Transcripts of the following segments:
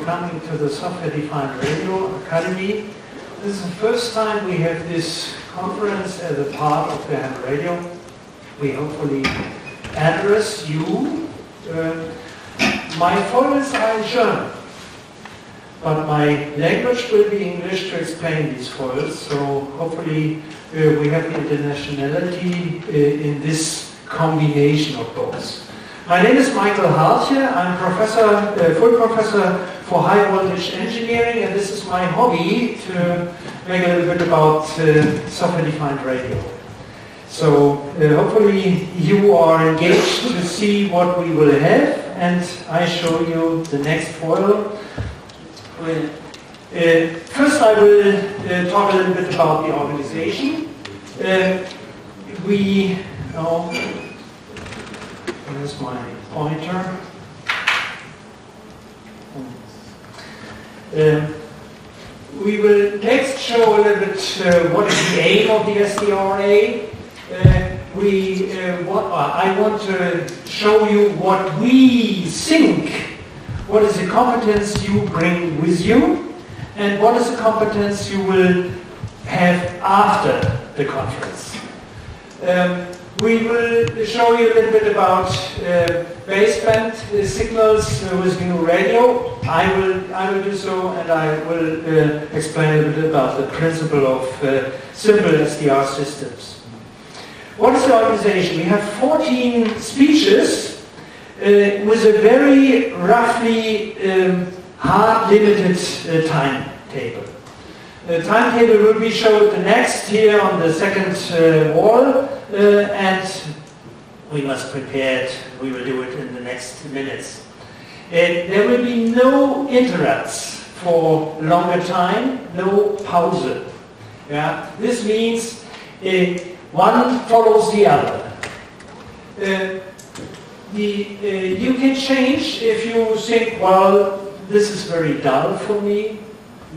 coming to the Software-Defined Radio Academy. This is the first time we have this conference as a part of the ham radio. We hopefully address you. My foils are in German, but my language will be English to explain these foils, so hopefully we have internationality in this combination of both. My name is Michael Hartje. I'm full professor for high voltage engineering, and this is my hobby to make a little bit about software-defined radio. So hopefully you are engaged to see what we will have, and I show you the next foil. First I will talk a little bit about the organization. Where's my pointer? We will next show a little bit what is the aim of the SDRA. I want to show you what we think, what is the competence you bring with you, and what is the competence you will have after the conference. We will show you a little bit about baseband signals with new radio. I will do so, and I will explain a little bit about the principle of simple SDR systems. What is the organization? We have 14 speeches with a very roughly hard limited timetable. The timetable will be showed next here on the second wall, and we must prepare it. We will do it in the next minutes. There will be no interrupts for longer time, no pause. Yeah? This means one follows the other. You can change if you think, well, this is very dull for me,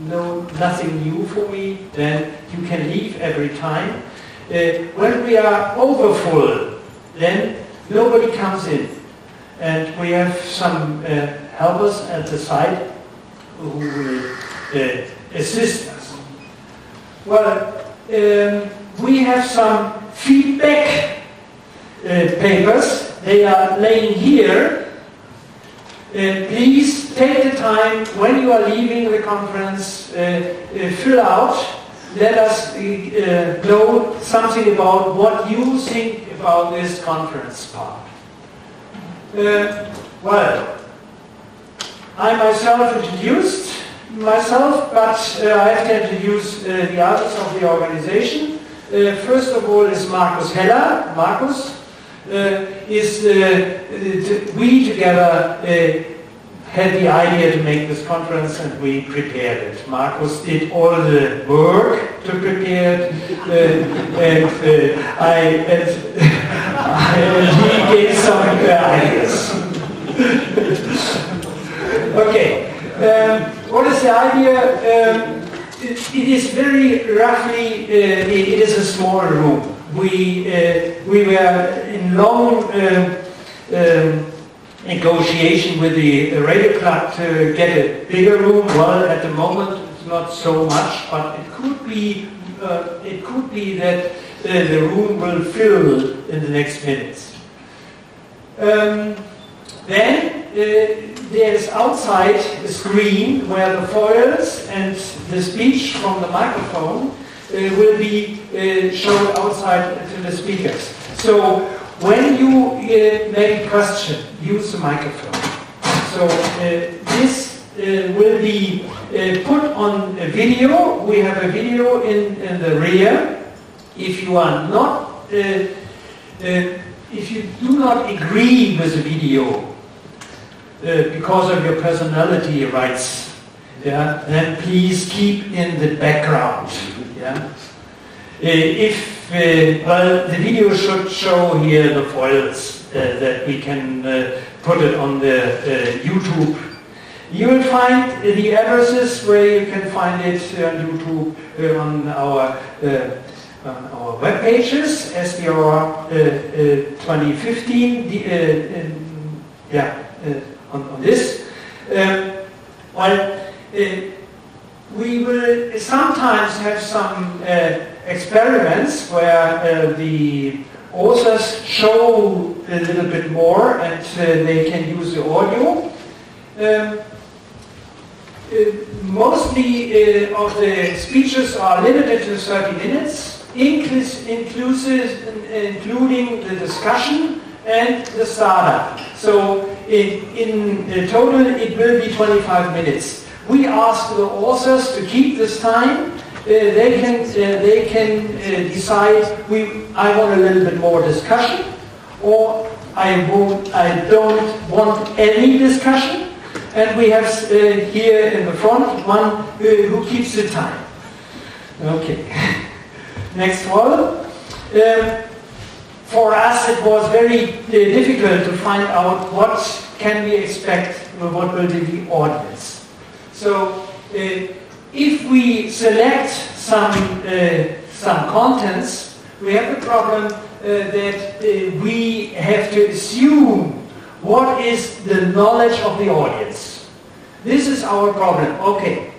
nothing new for me, then you can leave every time. When we are overfull, then nobody comes in. And we have some helpers at the side who will assist us. Well, we have some feedback papers. They are laying here. Please take the time when you are leaving the conference, fill out. Let us know something about what you think about this conference part. Well, I myself introduced myself, but I have to introduce the others of the organization. First of all is Markus Heller. Markus we together had the idea to make this conference, and we prepared it. Markus did all the work to prepare it, and he gave some ideas. Okay, what is the idea? It is very roughly, it is a small room. We were in long negotiation with the radio club to get a bigger room. Well, at the moment it's not so much, but it could be that the room will fill in the next minutes. Then there is outside a screen where the foils and the speech from the microphone will be shown outside to the speakers. So when you make a question, use the microphone. So this will be put on a video. We have a video in the rear. If you are not, if you do not agree with the video because of your personality rights, yeah, then please keep in the background. Yeah. Well, the video should show here the foils that we can put it on the YouTube. You will find the addresses where you can find it on YouTube on our web pages, SDR 2015. On this. Well, we will sometimes have some experiments where the authors show a little bit more and they can use the audio. Mostly of the speeches are limited to 30 minutes, including the discussion and the startup. So in total it will be 25 minutes. We ask the authors to keep this time. They can decide, I want a little bit more discussion, or I don't want any discussion. And we have here in the front one who keeps the time. Okay. Next one. For us it was very difficult to find out what can we expect, what will be the audience. So if we select some contents, we have the problem that we have to assume what is the knowledge of the audience. This is our problem. Okay.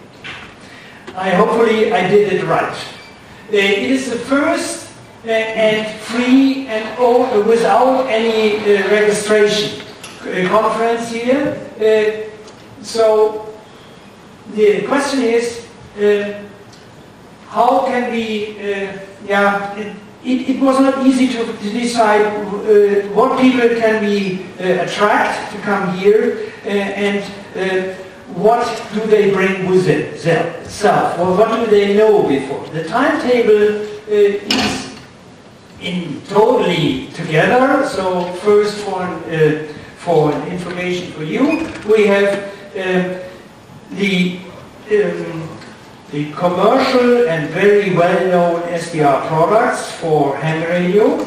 Hopefully I did it right. It is the first and free and without any registration conference here. So the question is, how can we, it was not easy to decide what people can we attract to come here and what do they bring with themselves, or what do they know before. The timetable is totally together. So first for information for you, we have the commercial and very well-known SDR products for ham radio,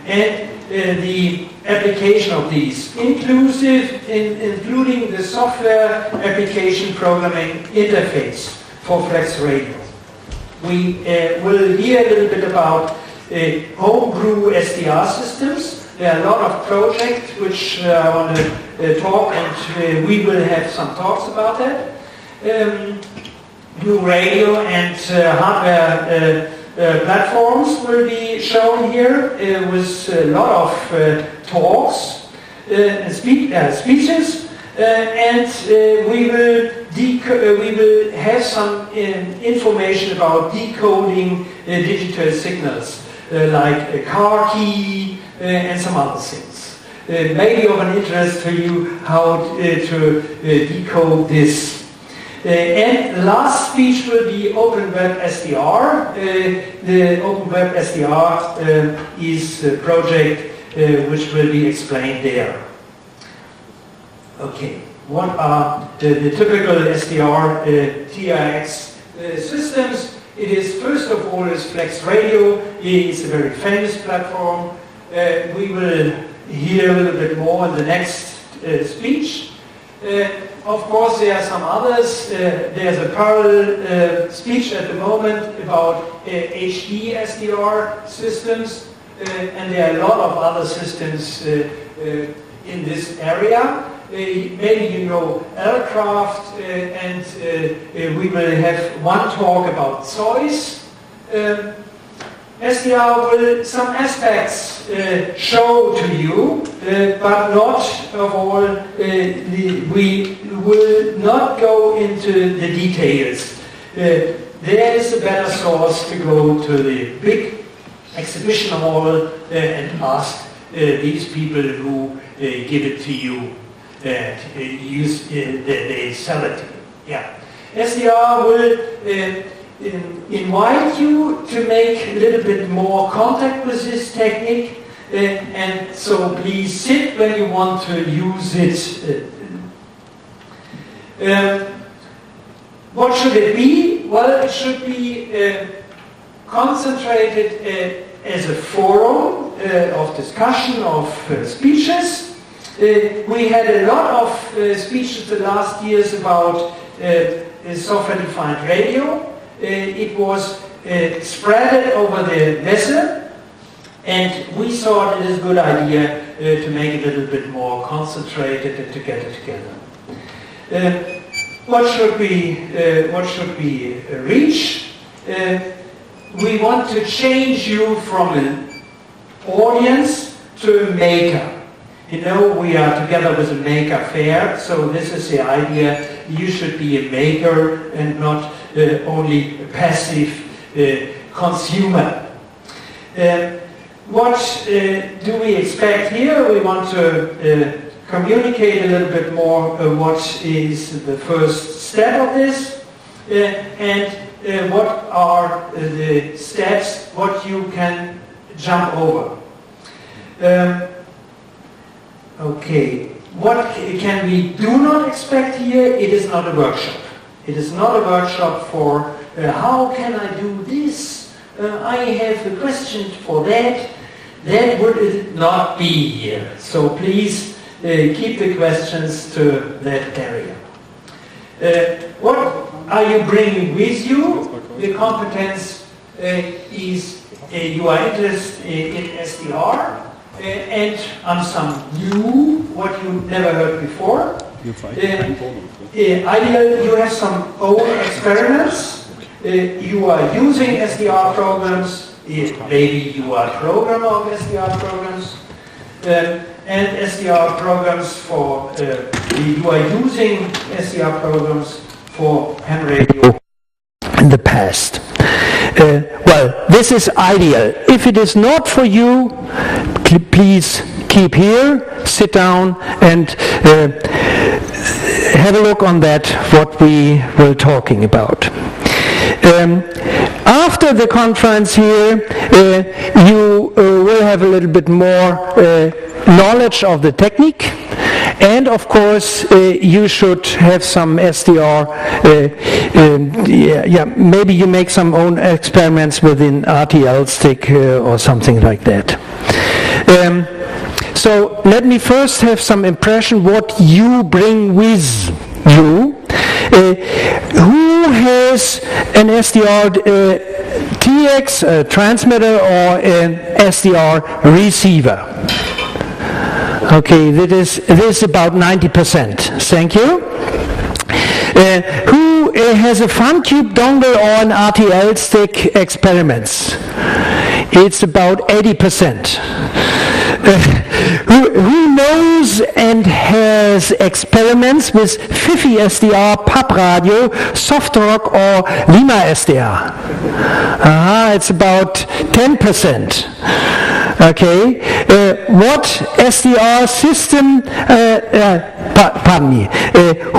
and the application of these, including the software application programming interface for flex radio. We will hear a little bit about homebrew SDR systems. There are a lot of projects which I want to talk, and we will have some talks about that. New radio and hardware platforms will be shown here with a lot of talks and speeches, and we will have some information about decoding digital signals like a car key and some other things. Maybe of an interest to you how to decode this. And the last speech will be Open Web SDR. The Open Web SDR is a project which will be explained there. Okay, what are the typical SDR TRX systems? It is, first of all, is Flex Radio. It's a very famous platform. We will hear a little bit more in the next speech. Of course, there are some others. There's a parallel speech at the moment about HD SDR systems, and there are a lot of other systems in this area. Maybe you know aircraft, and we will have one talk about toys. SDR will some aspects show to you, but not of all. We will not go into the details. There is a better source to go to the big exhibition hall and ask these people who give it to you. They sell it to you. Yeah. SDR will invite you to make a little bit more contact with this technique, and so please sit when you want to use it. What should it be? Well, it should be concentrated as a forum of discussion, of speeches. We had a lot of speeches the last years about software-defined radio. It was spread over the vessel, and we thought it is a good idea to make it a little bit more concentrated and to get it together. what should we reach? We want to change you from an audience to a maker. You know, we are together with a maker fair, so this is the idea. You should be a maker and not only a passive consumer. What do we expect here? We want to communicate a little bit more what is the first step of this and what are the steps, what you can jump over. Okay, what can we do not expect here? It is not a workshop. It is not a workshop for how can I do this? I have a question for that. That would not be here. So please keep the questions to that area. What are you bringing with you? The competence is you are interested in SDR and on some new, what you never heard before. Ideal, you have some own experiments. You are using SDR programs. Maybe you are a programmer of SDR programs. And SDR programs for, you are using SDR programs for ham radio in the past. Well, this is ideal. If it is not for you, please keep here, sit down, and have a look on that, what we were talking about. After the conference here, you will have a little bit more knowledge of the technique, and of course you should have some SDR, maybe you make some own experiments within RTL-Stick or something like that. So let me first have some impression what you bring with you. Who has an SDR TX transmitter or an SDR receiver? Okay, this is about 90%. Thank you. Who has a FunCube dongle or an RTL-Stick experiments? It's about 80%. Who knows and has experiments with Fifi SDR, Pub Radio, Softrock or Lima SDR? It's about 10%. Okay, what SDR system, pardon me,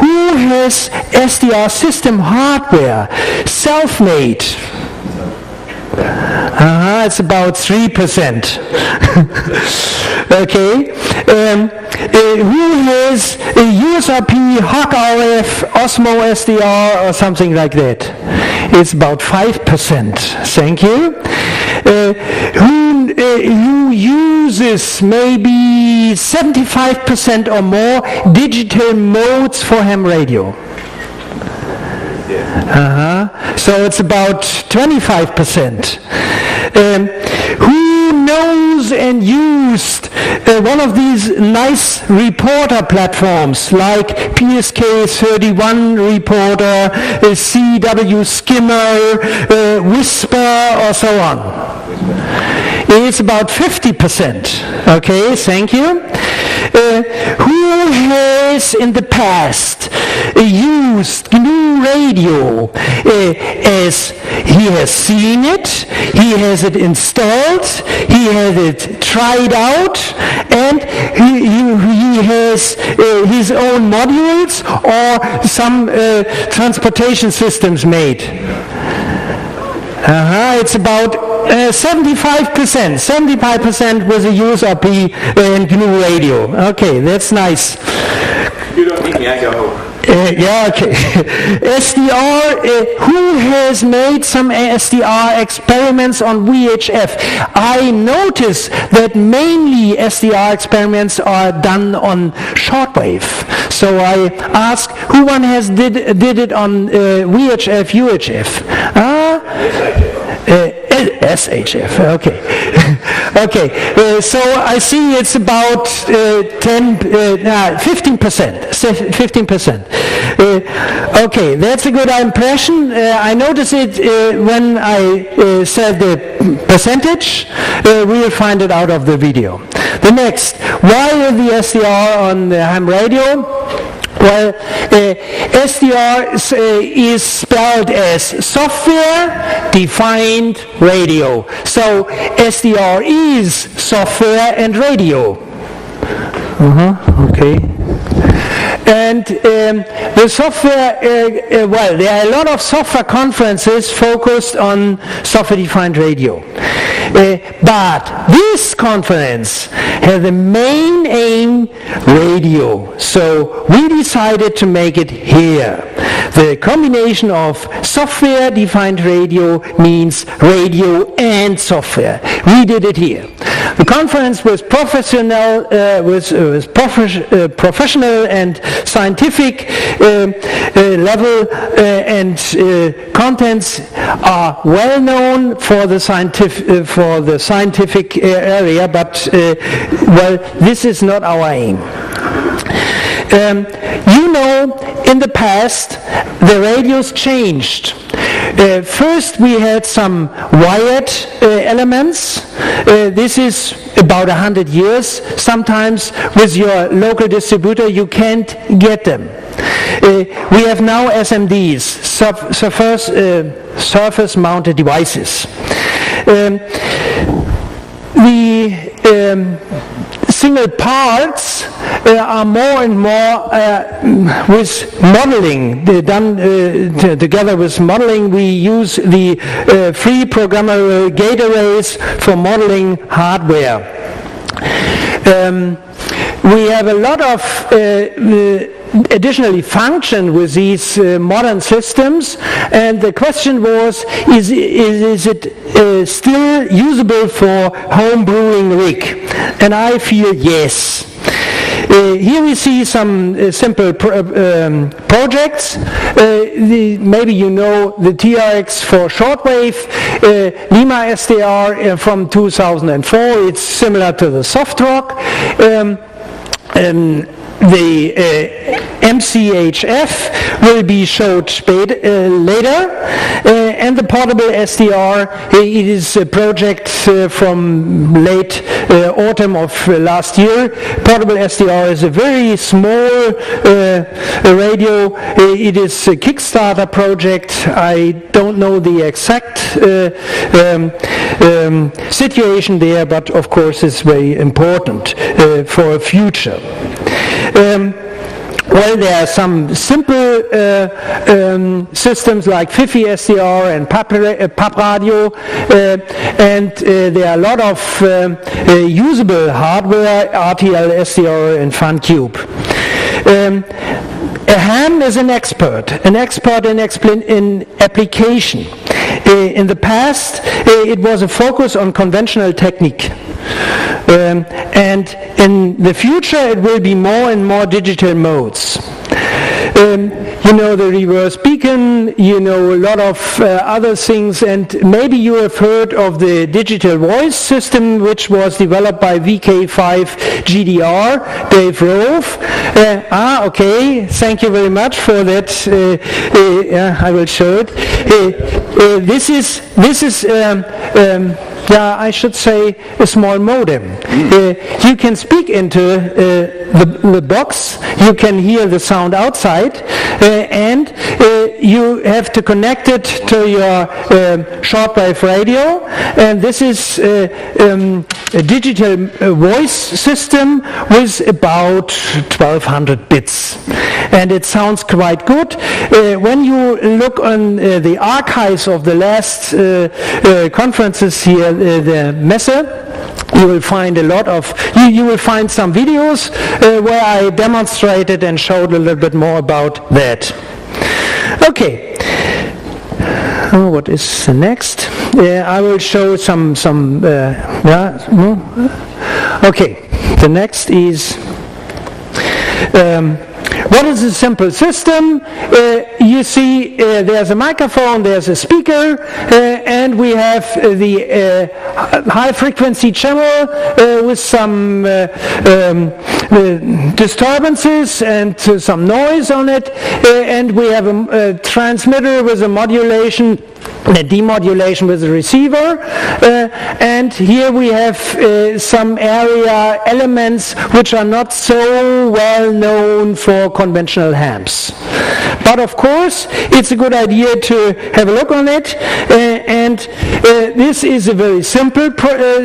who has SDR system hardware, self-made? It's about 3%. Okay. Who has a USRP, Hawk RF, Osmo SDR, or something like that? It's about 5%. Thank you. Who uses maybe 75% or more digital modes for ham radio? So it's about 25%. Who knows and used one of these nice reporter platforms like PSK 31 Reporter, CW Skimmer, Whisper, or so on? It's about 50%. Okay, thank you. Who has in the past used GNU Radio as he has seen it, he has it installed, he has it tried out, and he has his own modules or some transportation systems made? It's about 75%. 75% with a USRP and GNU Radio. Okay, that's nice. You don't need me, I go home. Okay. SDR, who has made some SDR experiments on VHF? I notice that mainly SDR experiments are done on shortwave. So I ask, who one has did it on VHF, UHF? SHF, okay. Okay, so I see it's about 15%. 15%. Okay, that's a good impression. I noticed it when I said the percentage. We will find it out of the video. The next, why the SDR on the ham radio? Well, SDR is spelled as software-defined radio. So SDR is software and radio. Okay. And the software, well, there are a lot of software conferences focused on software-defined radio. But this conference has the main aim, radio. So we decided to make it here. The combination of software-defined radio means radio and software. We did it here. The conference was professional, professional and scientific level, and contents are well known for the scientific area, but well, this is not our aim. You know, in the past, the radios changed. First, we had some wired elements. This is about 100 years. Sometimes with your local distributor, you can't get them. We have now SMDs, surface-mounted devices. Single parts are more and more with modeling, done together with modeling. We use the free programmable gate arrays for modeling hardware. We have a lot of additionally function with these modern systems, and the question was, is it still usable for home brewing rig? And I feel yes. Here we see some simple projects. Maybe you know the TRX for shortwave, Lima SDR from 2004. It's similar to the SoftRock. The MCHF will be showed later, and the portable SDR, it is a project from late autumn of last year. Portable SDR is a very small radio. It is a Kickstarter project. I don't know the exact situation there, but of course it's very important for a future. Well, there are some simple systems like FIFI SDR and PAP radio, and there are a lot of usable hardware, RTL SDR and FunCube. A ham is an expert in application. In the past, it was a focus on conventional technique. And in the future, it will be more and more digital modes. You know the reverse beacon, you know a lot of other things, and maybe you have heard of the digital voice system which was developed by DK5HH, Dave Rove. Okay, thank you very much for that. I will show it. This is I should say a small modem. You can speak into the box, you can hear the sound outside, and you have to connect it to your shortwave radio, and this is a digital voice system with about 1200 bits, and it sounds quite good. When you look on the archives of the last conferences here, the Messe, you will find a lot of, you will find some videos where I demonstrated and showed a little bit more about that. Okay. What is the next? I will show some okay. The next is what is a simple system? you see there's a microphone, there's a speaker, and we have the high frequency channel with some disturbances and some noise on it, and we have a transmitter with a modulation, a demodulation with a receiver, and here we have some area elements which are not so well known for conventional hams. But of course, it's a good idea to have a look on it, and this is a very simple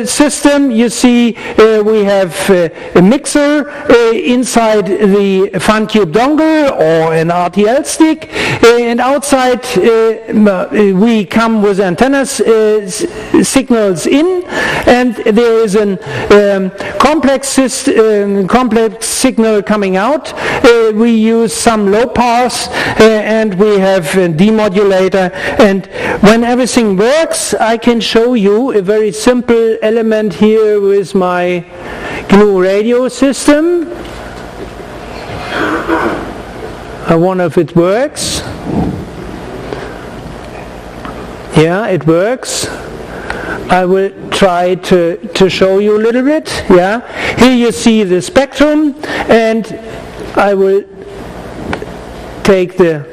system. You see, we have a mixer inside the FunCube dongle or an RTL stick, and outside we come with antenna signals in, and there is a complex signal coming out. We use some low pass, and we have a demodulator, and when everything works, I can show you a very simple element here with my GNU radio system. I wonder if it works. Yeah, it works. I will try to show you a little bit. Yeah, here you see the spectrum, and I will take the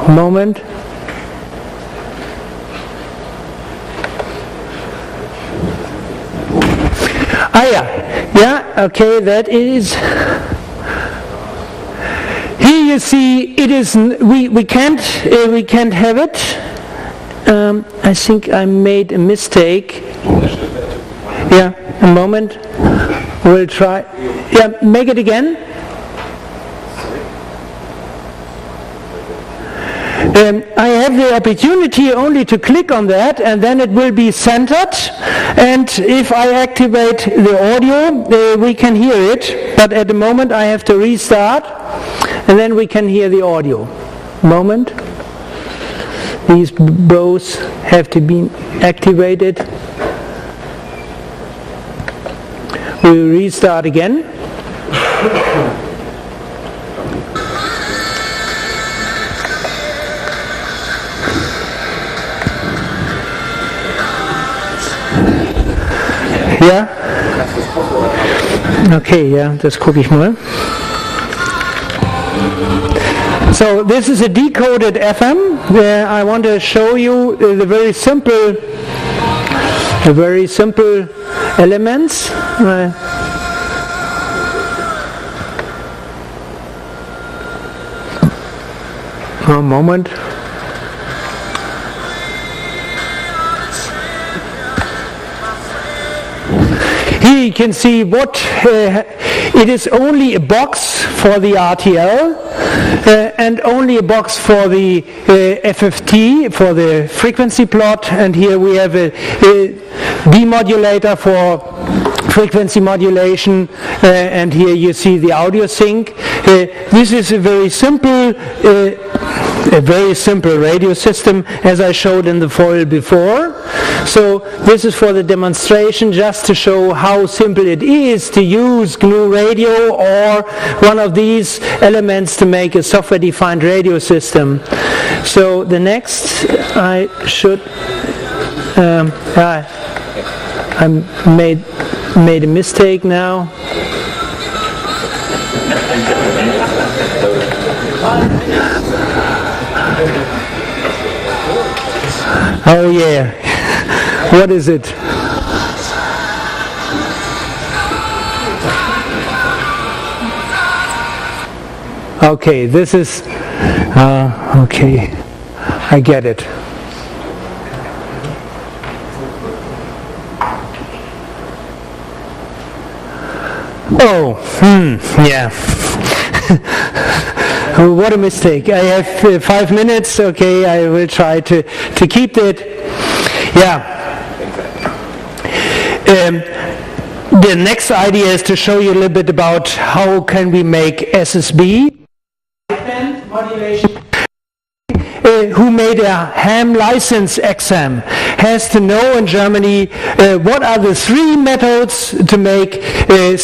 moment. Yeah, okay, that is. Here you see it is. We can't have it. I think I made a mistake. Yeah, a moment. We'll try. Yeah, make it again. I have the opportunity only to click on that, and then it will be centered, and if I activate the audio, we can hear it, but at the moment I have to restart, and then we can hear the audio. Moment. These both have to be activated. We'll restart again. Ja? Okay, ja, das gucke ich mal. So this is a decoded FM. I want to show you the very simple elements. A moment. Here you can see what it is only a box for the RTL and only a box for the FFT, for the frequency plot, and here we have a demodulator for frequency modulation, and here you see the audio sync. This is a very simple radio system, as I showed in the foil before. So this is for the demonstration, just to show how simple it is to use GNU Radio or one of these elements to make a software-defined radio system. So the next, I should, I made a mistake now. Oh yeah, what is it? Okay, this is, okay, I get it. Oh, yeah. What a mistake. I have 5 minutes. Okay, I will try to keep that. Yeah. The next idea is to show you a little bit about how can we make SSB modulation. Who made a ham license exam. has to know in Germany what are the three methods to make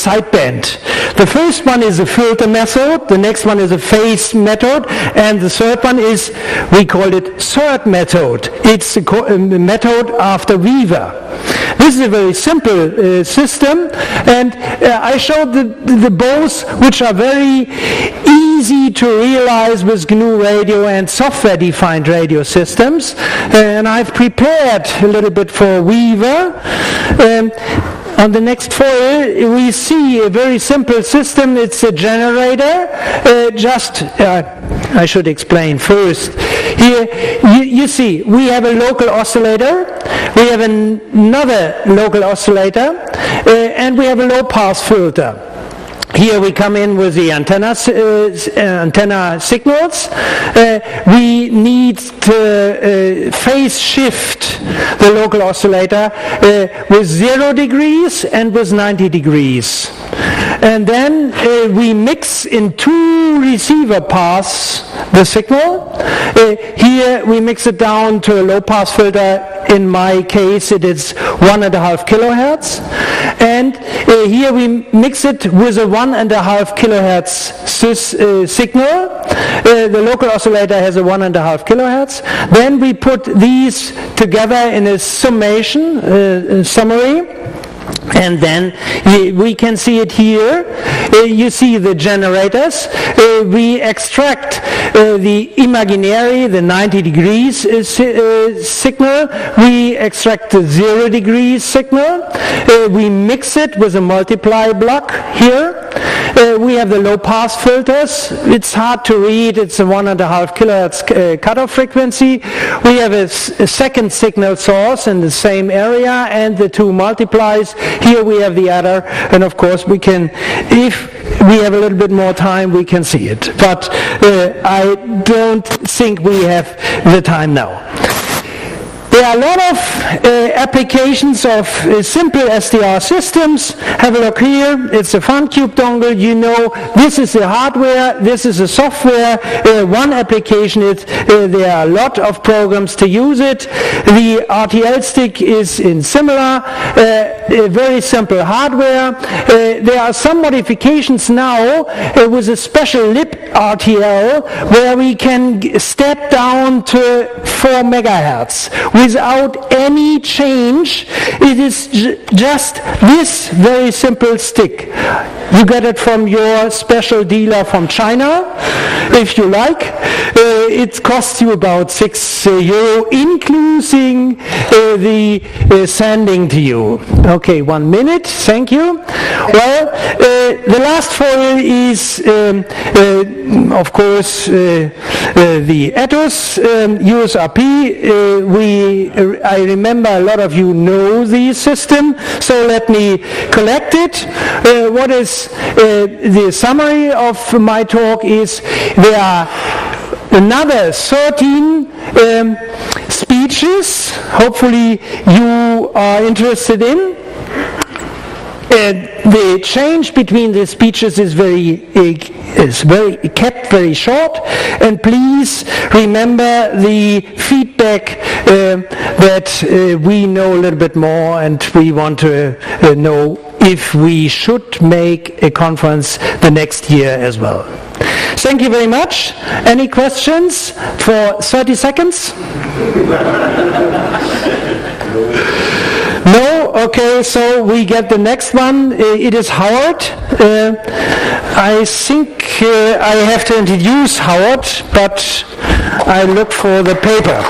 sideband. The first one is a filter method, the next one is a phase method, and the third one is, we call it third method. It's a method after Weaver. This is a very simple system, and I showed the both, which are very easy to realize with GNU Radio and software-defined radio systems. And I've prepared a little bit for Weaver. On the next foil, we see a very simple system. It's a generator. I should explain first. Here, you see, we have a local oscillator. We have another local oscillator, and we have a low-pass filter. Here we come in with the antenna signals. We need to phase shift the local oscillator with 0 degrees and with 90 degrees. And then we mix in 2 receiver paths the signal. Here we mix it down to a low pass filter. In my case it is 1.5 kilohertz. And here we mix it with a 1.5 kilohertz signal. The local oscillator has a 1.5 kilohertz. Then we put these together in a summary. And then we can see it here. You see the generators. We extract the imaginary, the 90 degrees signal. We extract the 0 degrees signal. We mix it with a multiply block here. We have the low pass filters. It's hard to read. It's a 1.5 kilohertz cutoff frequency. We have a second signal source in the same area and the 2 multiplies. Here we have the other, and of course we can, if we have a little bit more time, we can see it. But I don't think we have the time now. There are a lot of applications of simple SDR systems. Have a look here. It's a FunCube dongle. You know, this is the hardware, this is the software. One application is there are a lot of programs to use it. The RTL stick is in similar, very simple hardware. There are some modifications now with a special lib RTL where we can step down to 4 megahertz. Without any change, it is just this very simple stick. You get it from your special dealer from China, if you like. It costs you about €6, including the sending to you. Okay, 1 minute, thank you. Well, the last foil is, of course, the ETOS USRP. I remember a lot of you know the system, so let me collect it. What is the summary of my talk is there are another 13 speeches, hopefully you are interested in. The change between the speeches is kept very short, and please remember the feedback that we know a little bit more, and we want to know if we should make a conference the next year as well. Thank you very much. Any questions for 30 seconds? No? Okay, so we get the next one. It is Howard. I think I have to introduce Howard, but I look for the paper.